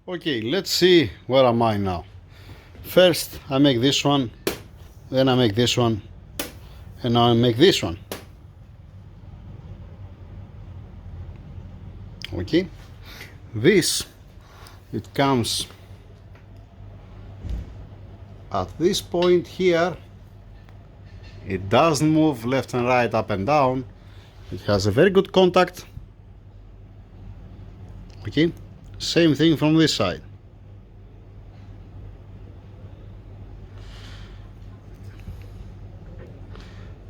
Okay, let's see where am I now. First I make this one, then I make this one, and now I make this one. Okay, this, it comes at this point here. It doesn't move left and right, up and down. It has a very good contact. Okay, same thing from this side.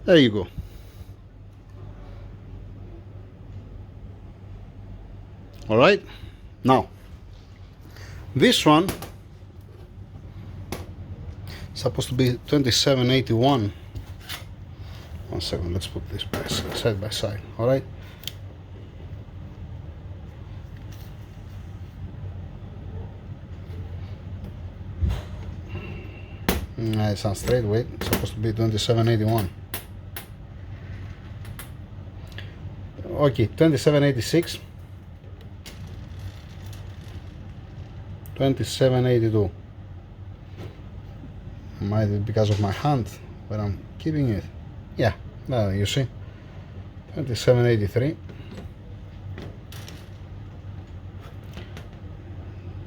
There you go. All right, now this one is supposed to be 2781. 1 second, let's put this side by side. All right, it's not straight. Wait, it's supposed to be 2781. Okay, 2786, 2782. Might be because of my hand where I'm keeping it. Yeah, you see, 2783,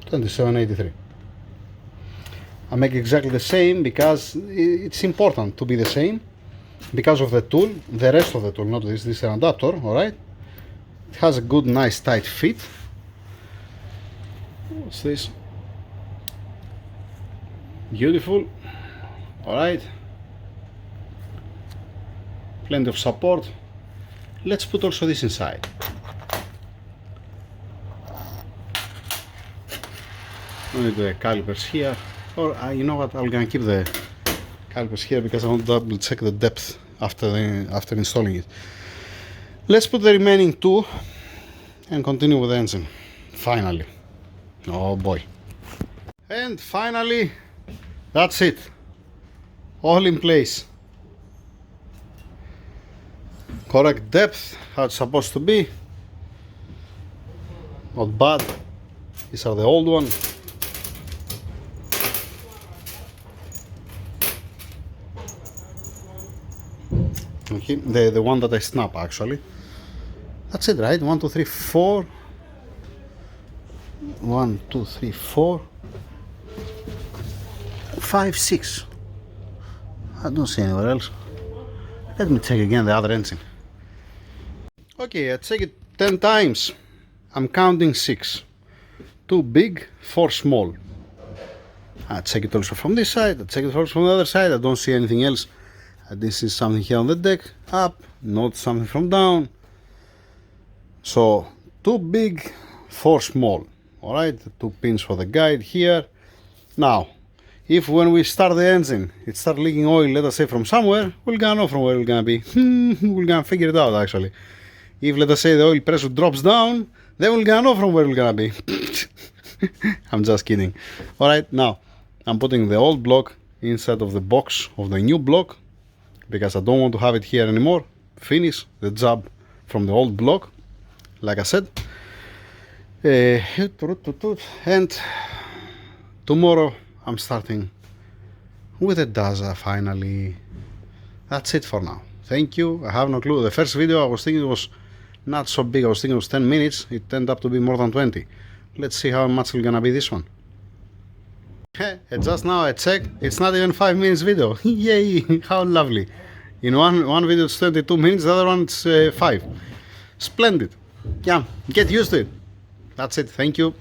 2783. I make exactly the same because it's important to be the same because of the tool, the rest of the tool, not this is an adapter. All right, it has a good, nice, tight fit. What's this? Beautiful. All right, plenty of support. Let's put also this inside. I need the calipers here, or you know what, I'm gonna keep the calipers here because I want to double check the depth after installing it. Let's put the remaining two and continue with the engine. Finally, oh boy, and finally, that's it, all in place. Correct depth, how it's supposed to be. Not bad. These are the old one. Okay, the one that I snap actually. That's it, right? 1, 2, 3, 4. 1, 2, 3, 4, 5, 6. I don't see anywhere else. Let me check again the other engine. Okay, I check it 10 times. I'm counting 6. 2 big, 4 small. I check it also from this side. I check it also from the other side. I don't see anything else. This is something here on the deck, up, not something from down. So 2 big, 4 small. All right, 2 pins for the guide here. Now, if when we start the engine, it starts leaking oil, let us say from somewhere, we're gonna know from where we're gonna be. We're gonna figure it out actually. If let us say the oil pressure drops down, then we're gonna know from where we're gonna be. I'm just kidding. All right, now I'm putting the old block inside of the box of the new block because I don't want to have it here anymore. Finish the job from the old block, like I said. And tomorrow I'm starting with a DAZA finally. That's it for now. Thank you. I have no clue. The first video I was thinking it was not so big. I was thinking it was 10 minutes. It turned up to be more than 20. Let's see how much it's gonna be this one. And just now I checked, it's not even 5 minutes video. Yay, how lovely. In one video it's 22 minutes, the other one it's 5. Splendid. Yeah, get used to it. That's it. Thank you.